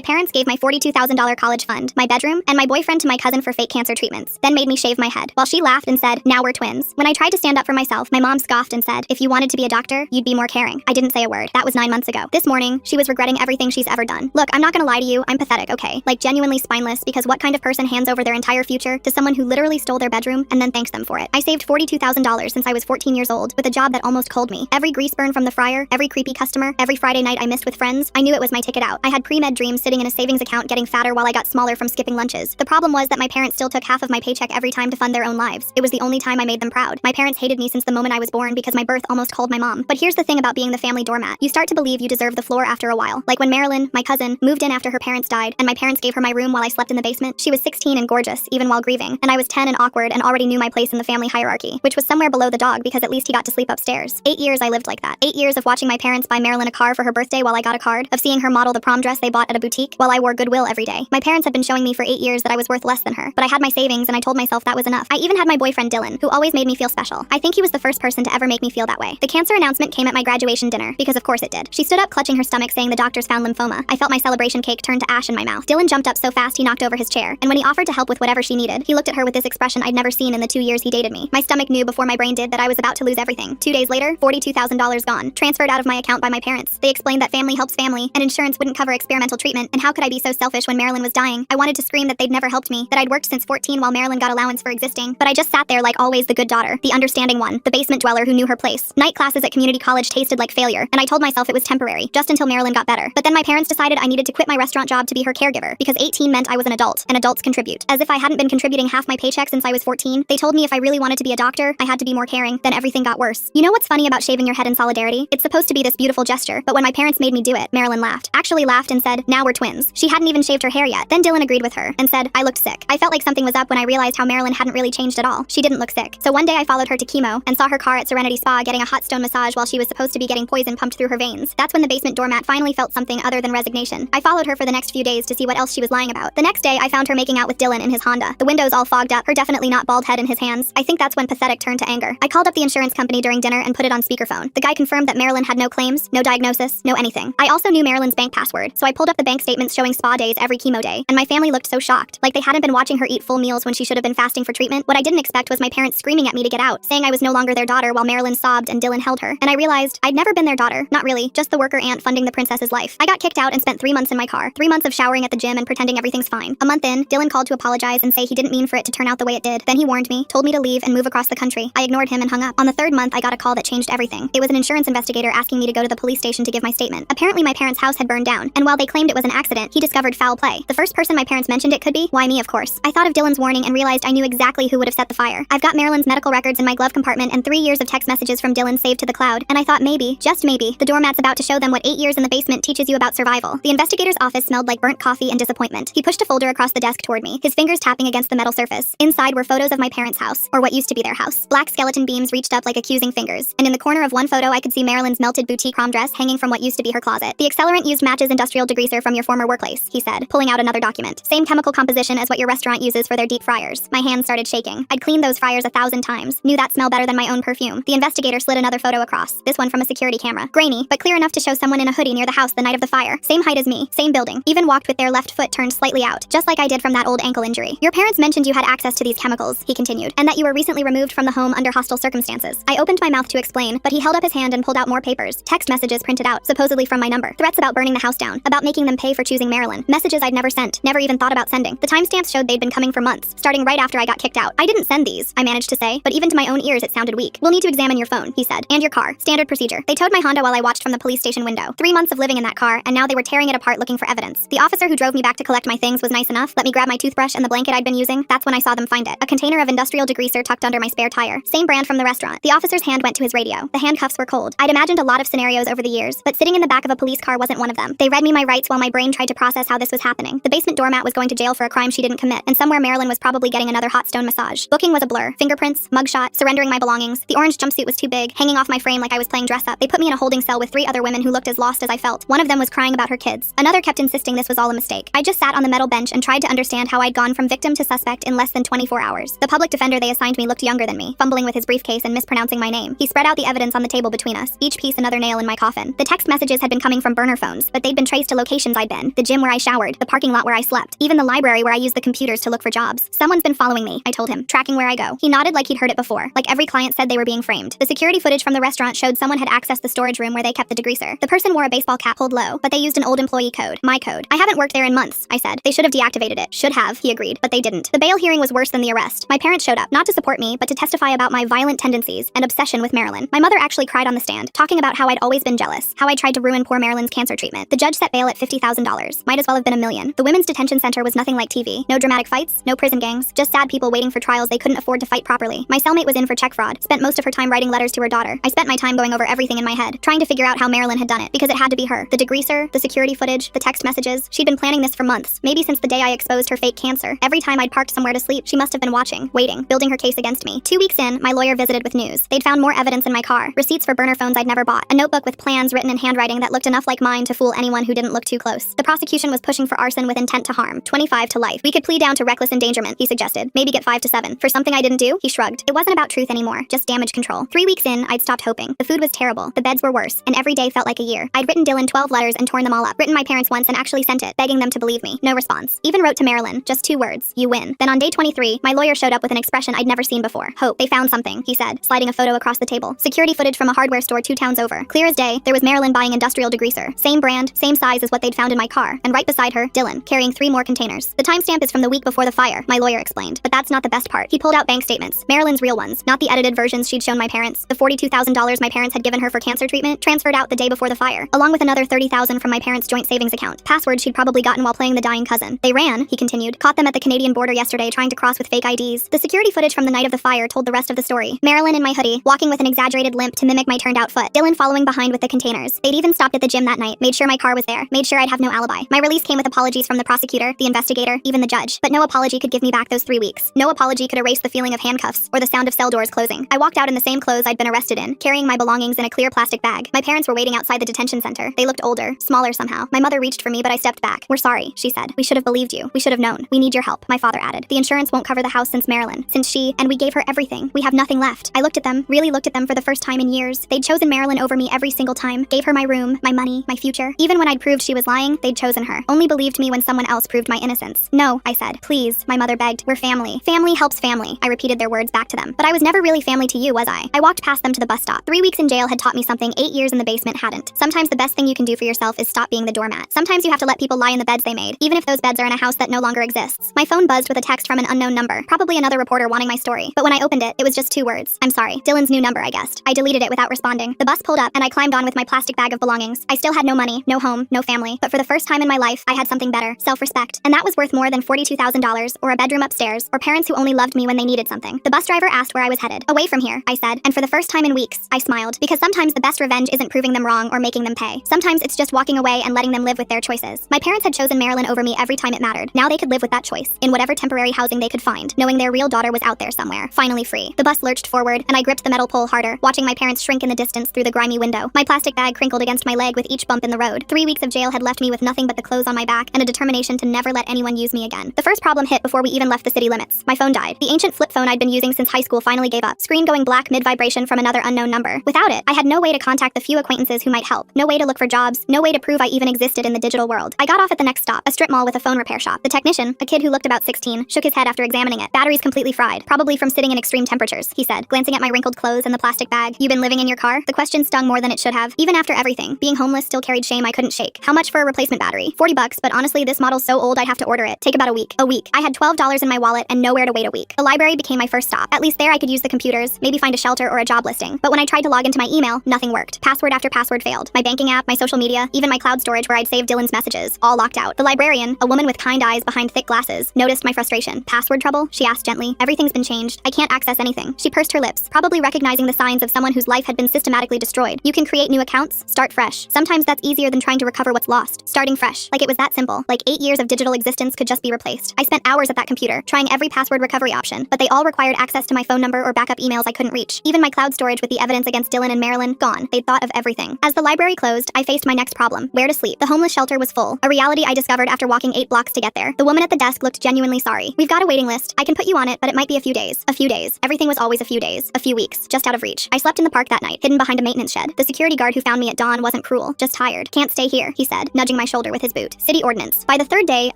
my parents gave my $42,000 college fund, my bedroom, and my boyfriend to my cousin for fake cancer treatments, then made me shave my head, while she laughed and said, "Now we're twins." When I tried to stand up for myself, my mom scoffed and said, "If you wanted to be a doctor, you'd be more caring." I didn't say a word. That was 9 months ago. This morning, she was regretting everything she's ever done. Look, I'm not gonna lie to you, I'm pathetic, okay? Like genuinely spineless, because what kind of person hands over their entire future to someone who literally stole their bedroom and then thanks them for it? I saved $42,000 since I was 14 years old, with a job that almost culled me. Every grease burn from the fryer, every creepy customer, every Friday night I missed with friends, I knew it was my ticket out. I had pre-med dreams sitting in a savings account getting fatter while I got smaller from skipping lunches. The problem was that my parents still took half of my paycheck every time to fund their own lives. It was the only time I made them proud. My parents hated me since the moment I was born because my birth almost culled my mom. But here's the thing about being the family doormat. You start to believe you deserve the floor after a while. Like when Marilyn, my cousin, moved in after her parents died, and my parents gave her my room while I slept in the basement. She was 16 and gorgeous, even while grieving, and I was 10 and awkward and already knew my place in the family hierarchy, which was somewhere below the dog because at least he got to sleep upstairs. 8 years I lived like that. 8 years of watching my parents buy Marilyn a car for her birthday while I got a card, of seeing her model the prom dress they bought at a boutique while I wore Goodwill every day. My parents had been showing me for 8 years that I was worth less than her, but I had my savings and I told myself that was enough. I even had my boyfriend Dylan, who always made me feel special. I think he was the first person to ever make me feel that way. The cancer announcement came at my graduation dinner, because of course it did. She stood up clutching her stomach saying the doctors found lymphoma. I felt my celebration cake turn to ash in my mouth. Dylan jumped up so fast he knocked over his chair, and when he offered to help with whatever she needed, he looked at her with this expression I'd never seen in the 2 years he dated me. My stomach knew before my brain did that I was about to lose everything. 2 days later, $42,000 gone, transferred out of my account by my parents. They explained that family helps family, and insurance wouldn't cover experimental treatment, and how could I be so selfish when Marilyn was dying? I wanted to scream that they'd never helped me, that I'd worked since 14 while Marilyn got allowance for existing, but I just sat there like always the good daughter, the understanding one, the basement dweller who knew her place. Night classes at community college tasted like failure, and I told myself it was temporary, just until Marilyn got better. But then my parents decided I needed to quit my restaurant job to be her caregiver, because 18 meant I was an adult, and adults contribute. As if I hadn't been contributing half my paycheck since I was 14, they told me if I really wanted to be a doctor, I had to be more caring. Then everything got worse. You know what's funny about shaving your head in solidarity? It's supposed to be this beautiful gesture, but when my parents made me do it, Marilyn laughed. Actually laughed and said, "Now we're twins." She hadn't even shaved her hair yet. Then Dylan agreed with her, and said, I looked sick. I felt like something was up when I realized how Marilyn hadn't really changed at all. She didn't look sick. So one day I followed her to chemo, and saw her car at Serenity Spa getting a hot stone massage while she was supposed to be getting poison pumped through her veins. That's when the basement doormat finally felt something other than resignation. I followed her for the next few days to see what else she was lying about. The next day I found her making out with Dylan in his Honda, the windows all fogged up, her definitely not bald head in his hands. I think that's when pathetic turned to anger. I called up the insurance company during dinner and put it on speakerphone. The guy confirmed that Marilyn had no claims, no diagnosis, no anything. I also knew Marilyn's bank password, so I pulled up the bank statements showing spa days every chemo day, and my family looked so shocked, like they hadn't been watching her eat full meals when she should have been fasting for treatment. What I didn't expect was my parents screaming at me to get out, saying I was no longer their daughter while Marilyn sobbed and Dylan held her. And I realized I'd never been their daughter, not really, just the worker ant funding the princess's life. I got kicked out and spent 3 months in my car, 3 months of showering at the gym and pretending everything's fine. A month in, Dylan called to apologize and say he didn't mean for it to turn out the way it did. Then he warned me, told me to leave and move across the country. I ignored him and hung up. On the 3rd month, I got a call that changed everything. It was an insurance investigator asking me to go to the police station to give my statement. Apparently my parents' house had burned down, and while they claimed it was an accident, he discovered foul play. The first person my parents mentioned it could be, why me of course. I thought of Dylan's warning and realized I knew exactly who would have set the fire. I've got Marilyn's medical records in my glove compartment and 3 years of text messages from Dylan saved to the cloud, and I thought maybe, just maybe, the doormat's about to show them what 8 years in the basement teaches you about survival. The investigator's office smelled like burnt coffee and disappointment. He pushed a folder across the desk toward me, his fingers tapping against the metal surface. Inside were photos of my parents' house, or what used to be their house. Black skeleton beams reached up like accusing fingers, and in the corner of one photo I could see Marilyn's melted boutique prom dress hanging from what used to be her closet. The accelerant used matches industrial degreaser from your former workplace, he said, pulling out another document. Same chemical composition as what your restaurant uses for their deep fryers. My hands started shaking. I'd cleaned those fryers 1,000 times, knew that smell better than my own perfume. The investigator slid another photo across, this one from a security camera. Grainy, but clear enough to show someone in a hoodie near the house the night of the fire. Same height as me, same building, even walked with their left foot turned slightly out, just like I did from that old ankle injury. Your parents mentioned you had access to these chemicals, he continued, and that you were recently removed from the home under hostile circumstances. I opened my mouth to explain, but he held up his hand and pulled out more papers, text messages printed out, supposedly from my number, threats about burning the house down, about making them pay for choosing Marilyn, messages I'd never sent, never even thought about sending. The timestamps showed they'd been coming for months, starting right after I got kicked out. I didn't send these, I managed to say, but even to my own ears it sounded weak. We'll need to examine your phone, he said, and your car. Standard procedure. They towed my Honda while I watched from the police station window. 3 months of living in that car, and now they were tearing it apart looking for evidence. The officer who drove me back to collect my things was nice enough, let me grab my toothbrush and the blanket I'd been using. That's when I saw them find it. A container of industrial degreaser tucked under my spare tire. Same brand from the restaurant. The officer's hand went to his radio. The handcuffs were cold. I'd imagined a lot of scenarios over the years, but sitting in the back of a police car wasn't one of them. They read me my rights while my brain tried to process how this was happening. The basement doormat was going to jail for a crime she didn't commit, and somewhere Marilyn was probably getting another hot stone massage. Booking was a blur. Fingerprints, mugshot, surrendering my belongings. The orange jumpsuit was too big, hanging off my frame like I was playing dress up. They put me in a holding cell with 3 other women who looked as lost as I felt. One of them was crying about her kids. Another kept insisting this was all a mistake. I just sat on the metal bench and tried to understand how I'd gone from victim to suspect in less than 24 hours. The public defender they assigned me looked younger than me, fumbling with his briefcase and mispronouncing my name. He spread out the evidence on the table between us, each piece another nail in my coffin. The text messages had been coming from burner phones, but they'd been traced to locations I'd been, the gym where I showered, the parking lot where I slept, even the library where I used the computers to look for jobs. Someone's been following me, I told him, tracking where I go. He nodded like he'd heard it before, like every client said they were being framed. The security footage from the restaurant showed someone had accessed the storage room where they kept the degreaser. The person wore a baseball cap pulled low, but they used an old employee code, my code. I haven't worked there in months, I said. They should have deactivated it. Should have, he agreed, but they didn't. The bail hearing was worse than the arrest. My parents showed up, not to support me, but to testify about my violent tendencies and obsession with Marilyn. My mother actually cried on the stand, talking about how I'd always been jealous, how I tried to ruin poor Marilyn's cancer treatment. The judge set bail at $50,000. Might as well have been $1 million. The women's detention center was nothing like TV. No dramatic fights, no prison gangs, just sad people waiting for trials they couldn't afford to fight properly. My cellmate was in for check fraud, spent most of her time writing letters to her daughter. I spent my time going over everything in my head, trying to figure out how Marilyn had done it, because it had to be her. The degreaser, the security footage, the text messages. She'd been planning this for months, maybe since the day I exposed her fake cancer. Every time I'd parked somewhere to sleep, she must have been watching, waiting, building her case against me. 2 weeks in, my lawyer visited with news. They'd found more evidence in my car, receipts for burner phones I'd never bought, a notebook with plans written in handwriting that looked enough like mine to fool anyone who didn't look too close. The prosecution was pushing for arson with intent to harm, 25 to life. We could plead down to reckless endangerment, he suggested. Maybe get 5 to 7. For something I didn't do, he shrugged. It wasn't about truth anymore, just damage control. 3 weeks in, I'd stopped hoping. The food was terrible, the beds were worse, and every day felt like a year. I'd written Dylan 12 letters and torn them all up, written my parents once and actually sent it, begging them to believe me. No response. Even wrote to Marilyn, just 2 words, you win. Then on day 23, my lawyer showed up with an expression I'd never seen before. Hope. They found something, he said, sliding a photo across the table. Security footage from a hardware store 2 towns over. Clear as day, there was Marilyn buying industrial degreaser. Same brand, same size as what they'd found in my car. And right beside her, Dylan, carrying 3 more containers. The timestamp is from the week before the fire, my lawyer explained. But that's not the best part. He pulled out bank statements. Marilyn's real ones, not the edited versions she'd shown my parents. The $42,000 my parents had given her for cancer treatment transferred out the day before the fire, along with another $30,000 from my parents' joint savings account. Password she'd probably gotten while playing the dying cousin. They ran, he continued. Caught them at the Canadian border yesterday trying to cross with fake IDs. The security footage from the night of the fire told the rest of the story. Marilyn in my hoodie, walking with an exaggerated limp to mimic my turned out foot. Dylan following behind with the containers. They'd even stopped at the gym that night, made sure my car was there, made sure I'd have no alibi. My release came with apologies from the prosecutor, the investigator, even the judge. But no apology could give me back those 3 weeks. No apology could erase the feeling of handcuffs or the sound of cell doors closing. I walked out in the same clothes I'd been arrested in, carrying my belongings in a clear plastic bag. My parents were waiting outside the detention center. They looked older, smaller somehow. My mother reached for me, but I stepped back. We're sorry, she said. We should have believed you. We should have known. We need your help, my father added. The insurance won't cover the house since Marilyn. Since she, and we gave her everything. We have nothing left. I looked at them, really looked at them for the first time in years. They'd chosen Marilyn over me every single time. Gave her my room, my money, my future. Even when I'd proved she was lying, they'd chosen her. Only believed me when someone else proved my innocence. No, I said. Please, my mother begged. We're family. Family helps family. I repeated their words back to them. But I was never really family to you, was I? I walked past them to the bus stop. 3 weeks in jail had taught me something 8 years in the basement hadn't. Sometimes the best thing you can do for yourself is stop being the doormat. Sometimes you have to let people lie in the beds they made, even if those beds are in a house that no longer exists. My phone buzzed with a text from an unknown number, probably another reporter wanting my story. But when I opened it, it was just 2 words. I'm sorry. Dylan's new number, I guessed. I deleted it without responding. The bus pulled up and I climbed on with my plastic bag of belongings. I still had no money, no home, no family, but for the first time in my life, I had something better, self-respect. And that was worth more than $42,000 or a bedroom upstairs or parents who only loved me when they needed something. The bus driver asked where I was headed. Away from here, I said, and for the first time in weeks, I smiled, because sometimes the best revenge isn't proving them wrong or making them pay. Sometimes it's just walking away and letting them live with their choices. My parents had chosen Marilyn over me every time it mattered. Now they could live with that choice, in whatever temporary housing they could find, knowing their real daughter was out there somewhere, finally free. The bus lurched forward, and I gripped the metal pole harder, watching my parents shrink in the distance through the grimy window. My plastic bag crinkled against my leg with each bump in the road. 3 weeks of jail had left me with nothing but the clothes on my back and a determination to never let anyone use me again. The first problem hit before we even left the city limits. My phone died. The ancient flip phone I'd been using since high school finally gave up. Screen going black mid-vibration from another unknown number. Without it, I had no way to contact the few acquaintances who might help. No way to look for jobs. No way to prove I even existed in the digital world. I got off at the next stop, a strip mall with a phone repair shop. The technician, a kid who looked about 16, shook his head after examining it. Batteries completely fried, probably from sitting in extreme temperatures, he said, glancing at my wrinkled clothes and the plastic bag. You been living in your car? The question stung more than it should have. Even after everything, being homeless still carried shame I couldn't shake. How much for a replacement battery? $40, but honestly this model's so old I'd have to order it. Take about a week. I had $12 in my wallet and nowhere to wait a week. The library became my first stop. At least there I could use the computers, maybe find a shelter or a job listing. But when I tried to log into my email, nothing worked. Password after password failed. My banking app, my social media, even my cloud storage where I'd saved Dylan's messages, all locked out. The librarian, a woman with kind eyes behind thick glasses, noticed my frustration. Password trouble? She asked gently. Everything's been changed. I can't access anything. She pursed her lips, probably recognizing the signs of someone whose life had been systematically destroyed. You can create new accounts, start fresh. Sometimes that's easier than trying to recover what's lost. Starting fresh. Like it was that simple. Like 8 years of digital existence could just be replaced. I spent hours at that computer, trying every password recovery option, but they all required access to my phone number or backup emails I couldn't reach. Even my cloud storage with the evidence against Dylan and Marilyn, gone. They'd thought of everything. As the library closed, I faced my next problem. Where to sleep. The homeless shelter was full. A reality I discovered after walking 8 blocks to get there. The woman at the desk looked genuinely sorry. We've got a waiting list. I can put you on it, but it might be a few days. A few days. Everything was always a few days. A few weeks. Just out of reach. I slept in the park that night, hidden behind a maintenance shed. The security guard who found me at dawn wasn't cruel, just tired. Can't stay here, he said, nudging my my shoulder with his boot. City ordinance. By the third day,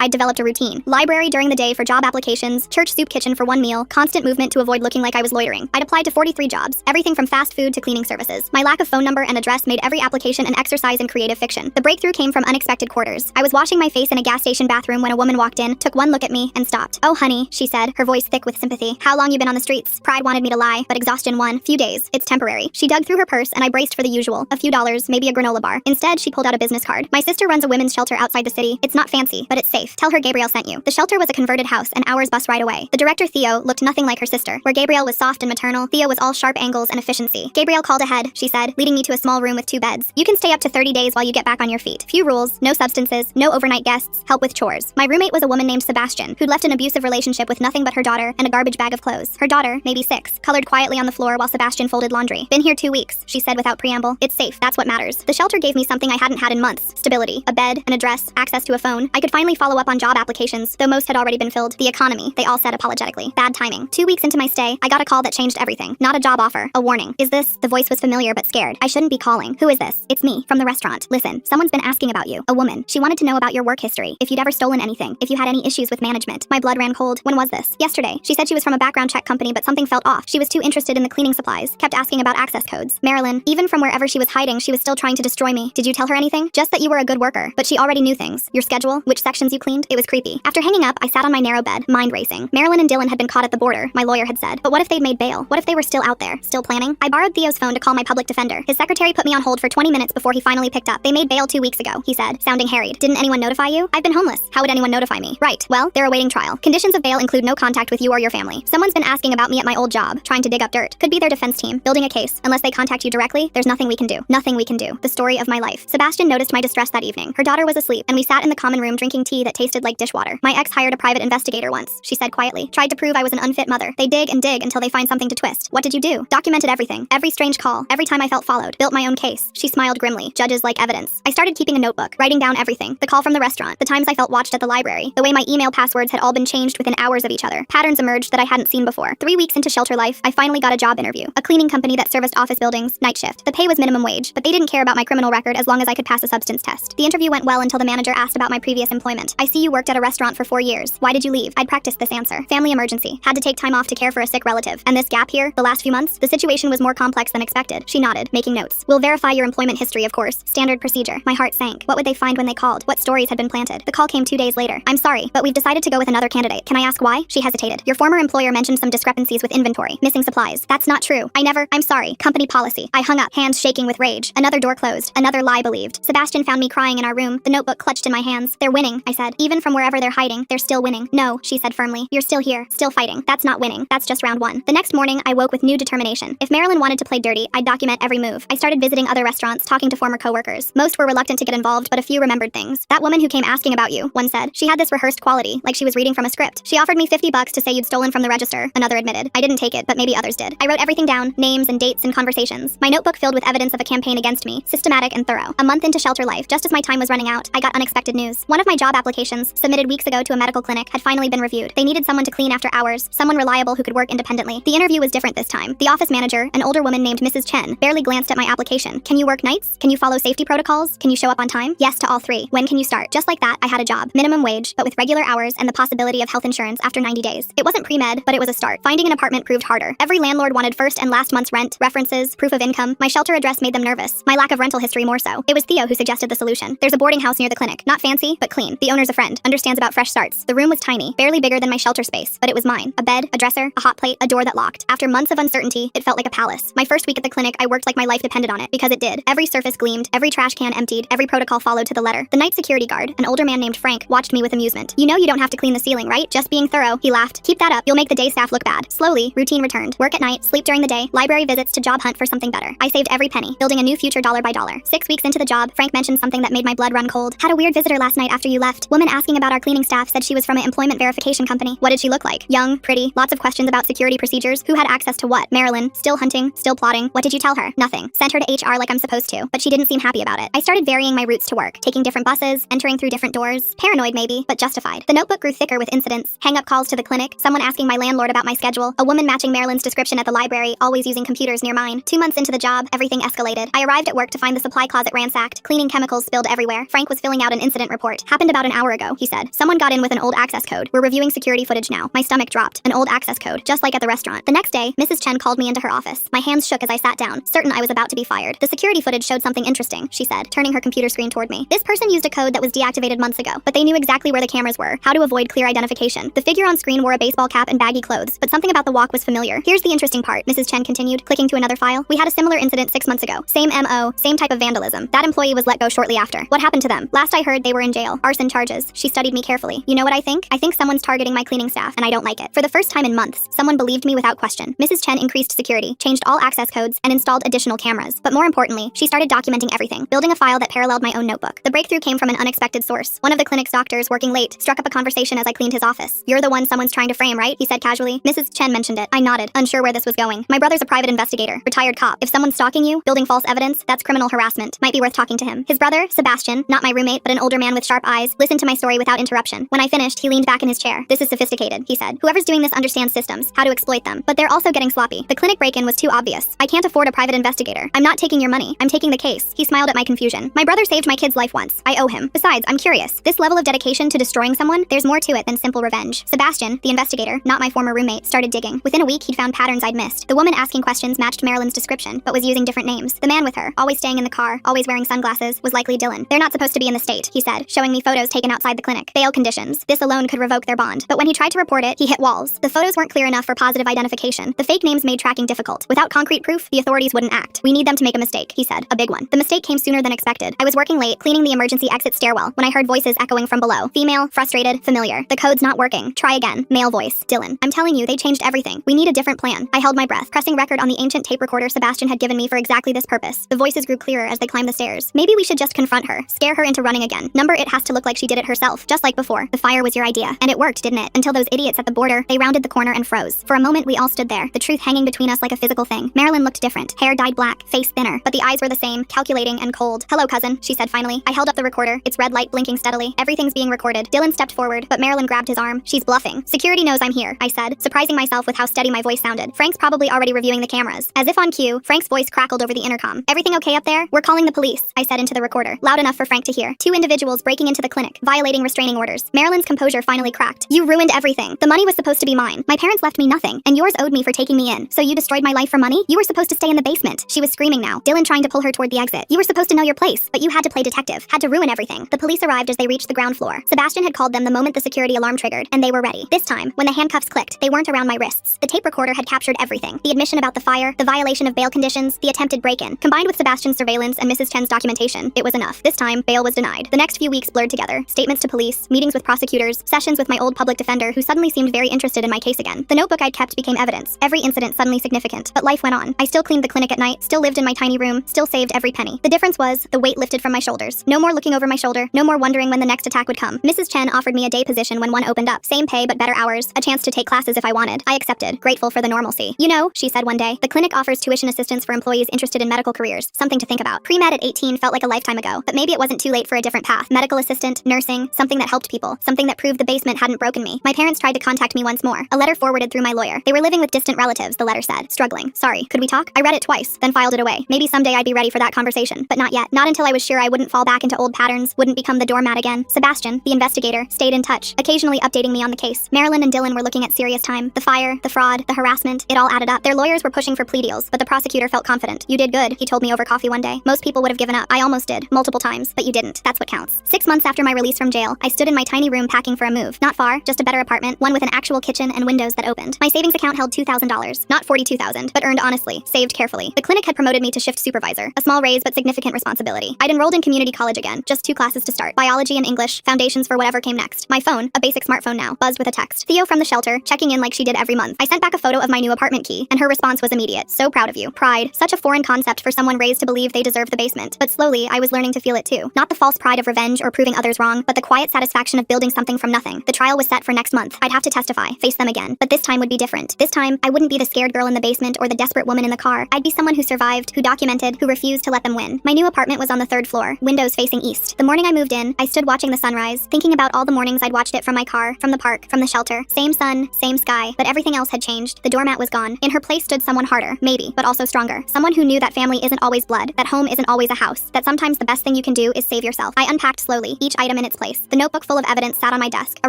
I'd developed a routine. Library during the day for job applications, church soup kitchen for one meal, constant movement to avoid looking like I was loitering. I'd applied to 43 jobs, everything from fast food to cleaning services. My lack of phone number and address made every application an exercise in creative fiction. The breakthrough came from unexpected quarters. I was washing my face in a gas station bathroom when a woman walked in, took one look at me, and stopped. "Oh, honey," she said, her voice thick with sympathy. "How long you been on the streets?" Pride wanted me to lie, but exhaustion won. "Few days. It's temporary." She dug through her purse and I braced for the usual. A few dollars, maybe a granola bar. Instead, she pulled out a business card. "My sister runs a women's shelter outside the city. It's not fancy, but it's safe. Tell her Gabrielle sent you." The shelter was a converted house, an hour's bus ride away. The director, Theo, looked nothing like her sister. Where Gabrielle was soft and maternal, Theo was all sharp angles and efficiency. "Gabrielle called ahead," she said, leading me to a small room with 2 beds. "You can stay up to 30 days while you get back on your feet. Few rules, no substances, no overnight guests, help with chores." My roommate was a woman named Sebastian, who'd left an abusive relationship with nothing but her daughter and a garbage bag of clothes. Her daughter, maybe 6, colored quietly on the floor while Sebastian folded laundry. "Been here 2 weeks," she said without preamble. "It's safe, that's what matters." The shelter gave me something I hadn't had in months. Stability, a bed, an address, access to a phone. I could finally follow up on job applications, though most had already been filled. The economy, they all said apologetically. Bad timing. 2 weeks into my stay, I got a call that changed everything. Not a job offer, a warning. "Is this?" The voice was familiar but scared. "I shouldn't be calling. Who is this?" "It's me, from the restaurant. Listen, someone's been asking about you." A woman. She wanted to know about your work history, if you'd ever stolen anything, if you had any issues with management. My blood ran cold. "When was this?" "Yesterday." She said she was from a background check company, but something felt off. She was too interested in the cleaning supplies. Kept asking about access codes. Marilyn, even from wherever she was hiding, she was still trying to destroy me. "Did you tell her anything?" "Just that you were a good worker." But she already knew things. "Your schedule, which sections you cleaned." It was creepy. After hanging up, I sat on my narrow bed, mind racing. Marilyn and Dylan had been caught at the border, my lawyer had said. But what if they'd made bail? What if they were still out there, still planning? I borrowed Theo's phone to call my public defender. His secretary put me on hold for 20 minutes before he finally picked up. "They made bail 2 weeks ago," he said, sounding harried. "Didn't anyone notify you?" "I've been homeless. How would anyone notify me?" "Right. Well, they're awaiting trial. Conditions of bail include no contact with you or your family. Someone's been asking about me at my old job, trying to dig up dirt. Could be their defense team, building a case. Unless they contact you directly, there's nothing we can do. Nothing we can do." The story of my life. Sebastian noticed my distress that evening. Her daughter was asleep, and we sat in the common room drinking tea that tasted like dishwater. "My ex hired a private investigator once," she said quietly. "Tried to prove I was an unfit mother. They dig and dig until they find something to twist." "What did you do?" "Documented everything. Every strange call. Every time I felt followed. Built my own case." She smiled grimly. "Judges like evidence." I started keeping a notebook, writing down everything. The call from the restaurant, the times I felt watched at the library, the way my email passwords had all been changed within hours of each other. Patterns emerged that I hadn't seen before. 3 weeks into shelter life, I finally got a job interview. A cleaning company that serviced office buildings, night shift. The pay was minimum wage, but they didn't care about my criminal record as long as I could pass a substance test. The interview went well until the manager asked about my previous employment. "I see you worked at a restaurant for 4 years. Why did you leave?" I'd practiced this answer. "Family emergency. Had to take time off to care for a sick relative. And this gap here, the last few months, the situation was more complex than expected." She nodded, making notes. "We'll verify your employment history, of course. Standard procedure." My heart sank. What would they find when they called? What stories had been planted? The call came 2 days later. "I'm sorry, but we've decided to go with another candidate. Can I ask why?" She hesitated. "Your former employer mentioned some discrepancies with inventory, missing supplies." "That's not true. I'm sorry. Company policy." I hung up, hands shaking with rage. Another door closed. Another lie believed. Sebastian found me crying in our room, the notebook clutched in my hands. "They're winning," I said. "Even from wherever they're hiding, they're still winning." "No," she said firmly. "You're still here, still fighting. That's not winning. That's just round 1. The next morning, I woke with new determination. If Marilyn wanted to play dirty, I'd document every move. I started visiting other restaurants, talking to former coworkers. Most were reluctant to get involved, but a few remembered things. "That woman who came asking about you," one said. "She had this rehearsed quality, like she was reading from a script. She offered me $50 to say you'd stolen from the register," another admitted. I didn't take it, but maybe others did. I wrote everything down, names and dates and conversations. My notebook filled with evidence of a campaign against me, systematic and thorough. A month into shelter life, just as my time was running out, I got unexpected news. One of my job applications, submitted weeks ago to a medical clinic, had finally been reviewed. They needed someone to clean after hours, someone reliable who could work independently. The interview was different this time. The office manager, an older woman named Mrs. Chen, barely glanced at my application. "Can you work nights? Can you follow safety protocols? Can you show up on time?" "Yes to all 3. "When can you start?" Just like that, I had a job. Minimum wage, but with regular hours and the possibility of health insurance after 90 days. It wasn't pre-med, but it was a start. Finding an apartment proved harder. Every landlord wanted first and last month's rent, references, proof of income. My shelter address made them nervous. My lack of rental history more so. It was Theo who suggested the solution. "There's a boarding house near the clinic. Not fancy, but clean. The owner's a friend. Understands about fresh starts." The room was tiny, barely bigger than my shelter space, but it was mine. A bed, a dresser, a hot plate, a door that locked. After months of uncertainty, it felt like a palace. My first week at the clinic, I worked like my life depended on it, because it did. Every surface gleamed, every trash can emptied, every protocol followed to the letter. The night security guard, an older man named Frank, watched me with amusement. "You know you don't have to clean the ceiling, right? Just being thorough." He laughed. "Keep that up. You'll make the day staff look bad." Slowly, routine returned. Work at night, sleep during the day, library visits to job hunt for something better. I saved every penny, building a new future dollar by dollar. 6 weeks into the job, Frank mentioned something that made my blood run cold. "Had a weird visitor last night after you left. Woman asking about our cleaning staff said she was from an employment verification company." "What did she look like?" "Young, pretty, lots of questions about security procedures. Who had access to what?" "Marilyn, still hunting, still plotting." "What did you tell her?" "Nothing. Sent her to HR like I'm supposed to, but she didn't seem happy about it." I started varying my routes to work, taking different buses, entering through different doors. Paranoid maybe, but justified. The notebook grew thicker with incidents. Hang-up calls to the clinic, someone asking my landlord about my schedule, a woman matching Marilyn's description at the library, always using computers near mine. 2 months into the job, everything escalated. I arrived at work to find the supply closet ransacked, cleaning chemicals spilled everywhere. nowhere, Frank was filling out an incident report. Happened about an hour ago, he said. Someone got in with an old access code. We're reviewing security footage now. My stomach dropped. An old access code, just like at the restaurant. The next day, Mrs. Chen called me into her office. My hands shook as I sat down, certain I was about to be fired. The security footage showed something interesting, she said, turning her computer screen toward me. This person used a code that was deactivated months ago, but they knew exactly where the cameras were, how to avoid clear identification. The figure on screen wore a baseball cap and baggy clothes, but something about the walk was familiar. Here's the interesting part, Mrs. Chen continued, clicking to another file. We had a similar incident 6 months ago. Same MO, same type of vandalism. That employee was let go shortly after. What happened to them? Last I heard, they were in jail. Arson charges. She studied me carefully. You know what I think? I think someone's targeting my cleaning staff, and I don't like it. For the first time in months, someone believed me without question. Mrs. Chen increased security, changed all access codes, and installed additional cameras. But more importantly, she started documenting everything, building a file that paralleled my own notebook. The breakthrough came from an unexpected source. One of the clinic's doctors, working late, struck up a conversation as I cleaned his office. You're the one someone's trying to frame, right? He said casually. Mrs. Chen mentioned it. I nodded, unsure where this was going. My brother's a private investigator, retired cop. If someone's stalking you, building false evidence, that's criminal harassment. Might be worth talking to him. His brother, Sebastian, not my roommate, but an older man with sharp eyes, listened to my story without interruption. When I finished, he leaned back in his chair. This is sophisticated, he said. Whoever's doing this understands systems, how to exploit them. But they're also getting sloppy. The clinic break-in was too obvious. I can't afford a private investigator. I'm not taking your money. I'm taking the case. He smiled at my confusion. My brother saved my kid's life once. I owe him. Besides, I'm curious. This level of dedication to destroying someone, there's more to it than simple revenge. Sebastian, the investigator, not my former roommate, started digging. Within a week, he'd found patterns I'd missed. The woman asking questions matched Marilyn's description, but was using different names. The man with her, always staying in the car, always wearing sunglasses, was likely Dylan. They're not supposed to be in the state, he said, showing me photos taken outside the clinic. Bail conditions. This alone could revoke their bond. But when he tried to report it, he hit walls. The photos weren't clear enough for positive identification. The fake names made tracking difficult. Without concrete proof, the authorities wouldn't act. We need them to make a mistake, he said. A big one. The mistake came sooner than expected. I was working late, cleaning the emergency exit stairwell, when I heard voices echoing from below. Female, frustrated, familiar. The code's not working. Try again. Male voice. Dylan. I'm telling you, they changed everything. We need a different plan. I held my breath, pressing record on the ancient tape recorder Sebastian had given me for exactly this purpose. The voices grew clearer as they climbed the stairs. Maybe we should just confront her. Scare her into running again. Number it has to look like she did it herself, just like before. The fire was your idea. And it worked, didn't it? Until those idiots at the border, they rounded the corner and froze. For a moment, we all stood there, the truth hanging between us like a physical thing. Marilyn looked different. Hair dyed black, face thinner, but the eyes were the same, calculating and cold. Hello, cousin, she said finally. I held up the recorder, its red light blinking steadily. Everything's being recorded. Dylan stepped forward, but Marilyn grabbed his arm. She's bluffing. Security knows I'm here, I said, surprising myself with how steady my voice sounded. Frank's probably already reviewing the cameras. As if on cue, Frank's voice crackled over the intercom. Everything okay up there? We're calling the police, I said into the recorder, loud enough for Frank to hear. 2 individuals breaking into the clinic, violating restraining orders. Marilyn's composure finally cracked. You ruined everything. The money was supposed to be mine. My parents left me nothing, and yours owed me for taking me in. So you destroyed my life for money? You were supposed to stay in the basement. She was screaming now, Dylan trying to pull her toward the exit. You were supposed to know your place, but you had to play detective, had to ruin everything. The police arrived as they reached the ground floor. Sebastian had called them the moment the security alarm triggered, and they were ready. This time, when the handcuffs clicked, they weren't around my wrists. The tape recorder had captured everything. The admission about the fire, the violation of bail conditions, the attempted break-in. Combined with Sebastian's surveillance and Mrs. Chen's documentation, it was enough. This time, bail was denied. The next few weeks blurred together. Statements to police, meetings with prosecutors, sessions with my old public defender who suddenly seemed very interested in my case again. The notebook I'd kept became evidence. Every incident suddenly significant. But life went on. I still cleaned the clinic at night, still lived in my tiny room, still saved every penny. The difference was, the weight lifted from my shoulders. No more looking over my shoulder, no more wondering when the next attack would come. Mrs. Chen offered me a day position when one opened up. Same pay but better hours, a chance to take classes if I wanted. I accepted, grateful for the normalcy. You know, she said one day, the clinic offers tuition assistance for employees interested in medical careers. Something to think about. Pre-med at 18 felt like a lifetime ago, but maybe it wasn't too late for a different path. Medical assistant, nursing, something that helped people, something that proved the basement hadn't broken me. My parents tried to contact me once more. A letter forwarded through my lawyer. They were living with distant relatives, the letter said. Struggling. Sorry, could we talk? I read it twice, then filed it away. Maybe someday I'd be ready for that conversation, but not yet. Not until I was sure I wouldn't fall back into old patterns, wouldn't become the doormat again. Sebastian, the investigator, stayed in touch, occasionally updating me on the case. Marilyn and Dylan were looking at serious time. The fire, the fraud, the harassment, it all added up. Their lawyers were pushing for plea deals, but the prosecutor felt confident. You did good, he told me over coffee one day. Most people would have given up. I almost did, multiple times, but you didn't. That's what counts. 6 months after my release from jail, I stood in my tiny room packing for a move. Not far, just a better apartment, one with an actual kitchen and windows that opened. My savings account held $2,000, not $42,000, but earned honestly, saved carefully. The clinic had promoted me to shift supervisor, a small raise but significant responsibility. I'd enrolled in community college again, just 2 classes to start, biology and English, foundations for whatever came next. My phone, a basic smartphone now, buzzed with a text. Theo from the shelter, checking in like she did every month. I sent back a photo of my new apartment key, and her response was immediate. So proud of you. Pride, such a foreign concept for someone raised to believe they deserve the basement. But slowly, I was learning to feel it too. Not the false pride of revenge or proving others wrong, but the quiet satisfaction of building something from nothing. The trial was set for next month. I'd have to testify, face them again. But this time would be different. This time, I wouldn't be the scared girl in the basement or the desperate woman in the car. I'd be someone who survived, who documented, who refused to let them win. My new apartment was on the 3rd floor, windows facing east. The morning I moved in, I stood watching the sunrise, thinking about all the mornings I'd watched it from my car, from the park, from the shelter. Same sun, same sky, but everything else had changed. The doormat was gone. In her place stood someone harder, maybe, but also stronger. Someone who knew that family isn't always blood, that home isn't always a house, that sometimes the best thing you can do do is save yourself. I unpacked slowly, each item in its place. The notebook full of evidence sat on my desk, a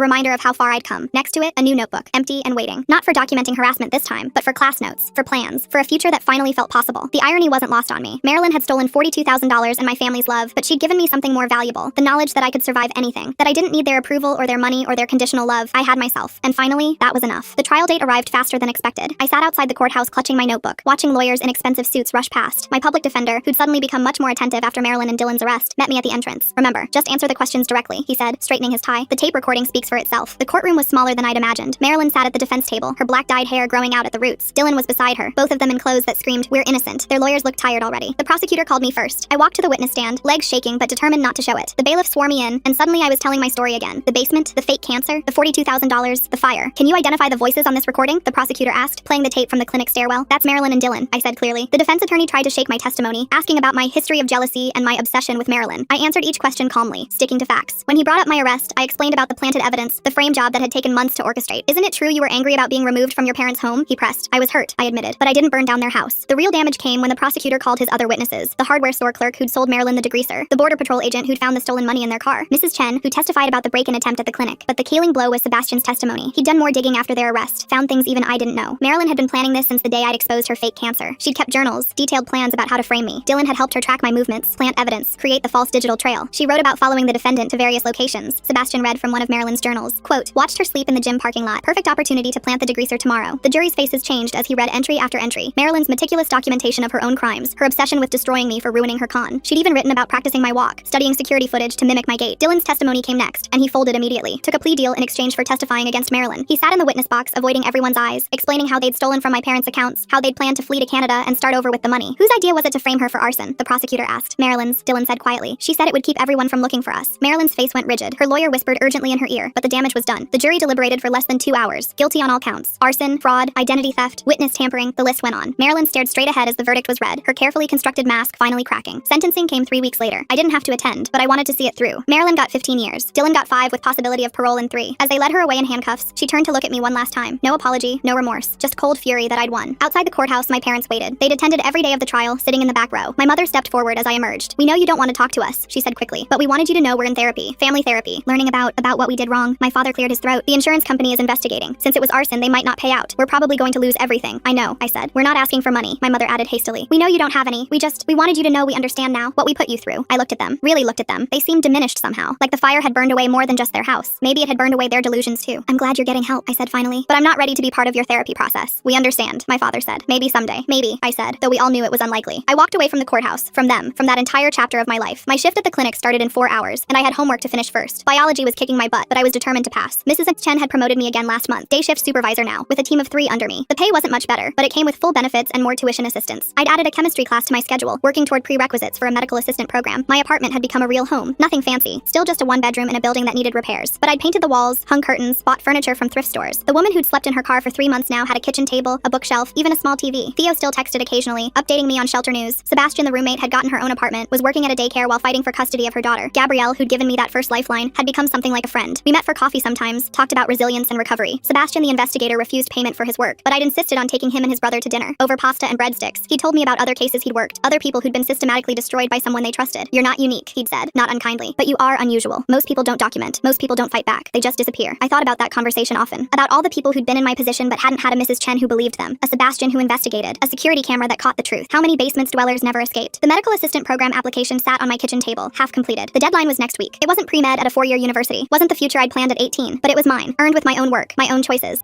reminder of how far I'd come. Next to it, a new notebook, empty and waiting. Not for documenting harassment this time, but for class notes, for plans, for a future that finally felt possible. The irony wasn't lost on me. Marilyn had stolen $42,000 and my family's love, but she'd given me something more valuable, the knowledge that I could survive anything, that I didn't need their approval or their money or their conditional love. I had myself. And finally, that was enough. The trial date arrived faster than expected. I sat outside the courthouse clutching my notebook, watching lawyers in expensive suits rush past. My public defender, who'd suddenly become much more attentive after Marilyn and Dylan's arrest, met me at the entrance. Remember, just answer the questions directly, he said, straightening his tie. The tape recording speaks for itself. The courtroom was smaller than I'd imagined. Marilyn sat at the defense table, her black-dyed hair growing out at the roots. Dylan was beside her, both of them in clothes that screamed, "We're innocent." Their lawyers looked tired already. The prosecutor called me first. I walked to the witness stand, legs shaking but determined not to show it. The bailiff swore me in, and suddenly I was telling my story again. The basement, the fake cancer, the $42,000, the fire. "Can you identify the voices on this recording?" the prosecutor asked, playing the tape from the clinic stairwell. "That's Marilyn and Dylan," I said clearly. The defense attorney tried to shake my testimony, asking about my history of jealousy and my obsession with Marilyn. I answered each question calmly, sticking to facts. When he brought up my arrest, I explained about the planted evidence, the frame job that had taken months to orchestrate. "Isn't it true you were angry about being removed from your parents' home?" he pressed. "I was hurt," I admitted, "but I didn't burn down their house." The real damage came when the prosecutor called his other witnesses, the hardware store clerk who'd sold Marilyn the degreaser, the border patrol agent who'd found the stolen money in their car, Mrs. Chen, who testified about the break-in attempt at the clinic. But the killing blow was Sebastian's testimony. He'd done more digging after their arrest, found things even I didn't know. Marilyn had been planning this since the day I'd exposed her fake cancer. She'd kept journals, detailed plans about how to frame me. Dylan had helped her track my movements, plant evidence, create the false digital trail. She wrote about following the defendant to various locations. Sebastian read from one of Marilyn's journals. Quote, "Watched her sleep in the gym parking lot. Perfect opportunity to plant the degreaser tomorrow." The jury's faces changed as he read entry after entry. Marilyn's meticulous documentation of her own crimes, her obsession with destroying me for ruining her con. She'd even written about practicing my walk, studying security footage to mimic my gait. Dylan's testimony came next, and he folded immediately. Took a plea deal in exchange for testifying against Marilyn. He sat in the witness box, avoiding everyone's eyes, explaining how they'd stolen from my parents' accounts, how they'd planned to flee to Canada and start over with the money. "Whose idea was it to frame her for arson?" the prosecutor asked. "Marilyn's," Dylan said quietly. "She said it would keep everyone from looking for us." Marilyn's face went rigid. Her lawyer whispered urgently in her ear, but the damage was done. The jury deliberated for less than 2 hours. Guilty on all counts. Arson, fraud, identity theft, witness tampering, the list went on. Marilyn stared straight ahead as the verdict was read, her carefully constructed mask finally cracking. Sentencing came 3 weeks later. I didn't have to attend, but I wanted to see it through. Marilyn got 15 years. Dylan got 5 with possibility of parole in 3. As they led her away in handcuffs, she turned to look at me one last time. No apology, no remorse, just cold fury that I'd won. Outside the courthouse, my parents waited. They'd attended every day of the trial, sitting in the back row. My mother stepped forward as I emerged. "We know you don't want to talk to us," she said quickly, "but we wanted you to know we're in therapy. Family therapy. Learning about what we did wrong." My father cleared his throat. "The insurance company is investigating. Since it was arson, they might not pay out. We're probably going to lose everything." "I know," I said. "We're not asking for money," my mother added hastily. "We know you don't have any. We wanted you to know we understand now what we put you through." I looked at them. Really looked at them. They seemed diminished somehow. Like the fire had burned away more than just their house. Maybe it had burned away their delusions too. "I'm glad you're getting help," I said finally. "But I'm not ready to be part of your therapy process." "We understand," my father said. "Maybe someday." "Maybe," I said, though we all knew it was unlikely. I walked away from the courthouse, from them, from that entire chapter of my life. My shift at the clinic started in 4 hours, and I had homework to finish first. Biology was kicking my butt, but I was determined to pass. Mrs. Chen had promoted me again last month. Day shift supervisor now, with a team of 3 under me. The pay wasn't much better, but it came with full benefits and more tuition assistance. I'd added a chemistry class to my schedule, working toward prerequisites for a medical assistant program. My apartment had become a real home. Nothing fancy. Still just a 1-bedroom in a building that needed repairs. But I'd painted the walls, hung curtains, bought furniture from thrift stores. The woman who'd slept in her car for 3 months now had a kitchen table, a bookshelf, even a small TV. Theo still texted occasionally, updating me on shelter news. Sebastian, the roommate, had gotten her own apartment, was working at a daycare while fighting for custody of her daughter. Gabrielle, who'd given me that first lifeline, had become something like a friend. We met for coffee sometimes, talked about resilience and recovery. Sebastian, the investigator, refused payment for his work, but I'd insisted on taking him and his brother to dinner, over pasta and breadsticks. He told me about other cases he'd worked, other people who'd been systematically destroyed by someone they trusted. "You're not unique," he'd said, not unkindly, "but you are unusual. Most people don't document. Most people don't fight back. They just disappear." I thought about that conversation often, about all the people who'd been in my position but hadn't had a Mrs. Chen who believed them, a Sebastian who investigated, a security camera that caught the truth. How many basements dwellers never escaped? The medical assistant program application sat on my kitchen table, half completed. The deadline was next week. It wasn't pre-med at a 4-year university, wasn't the future I'd planned at 18, but it was mine, earned with my own work, my own choices.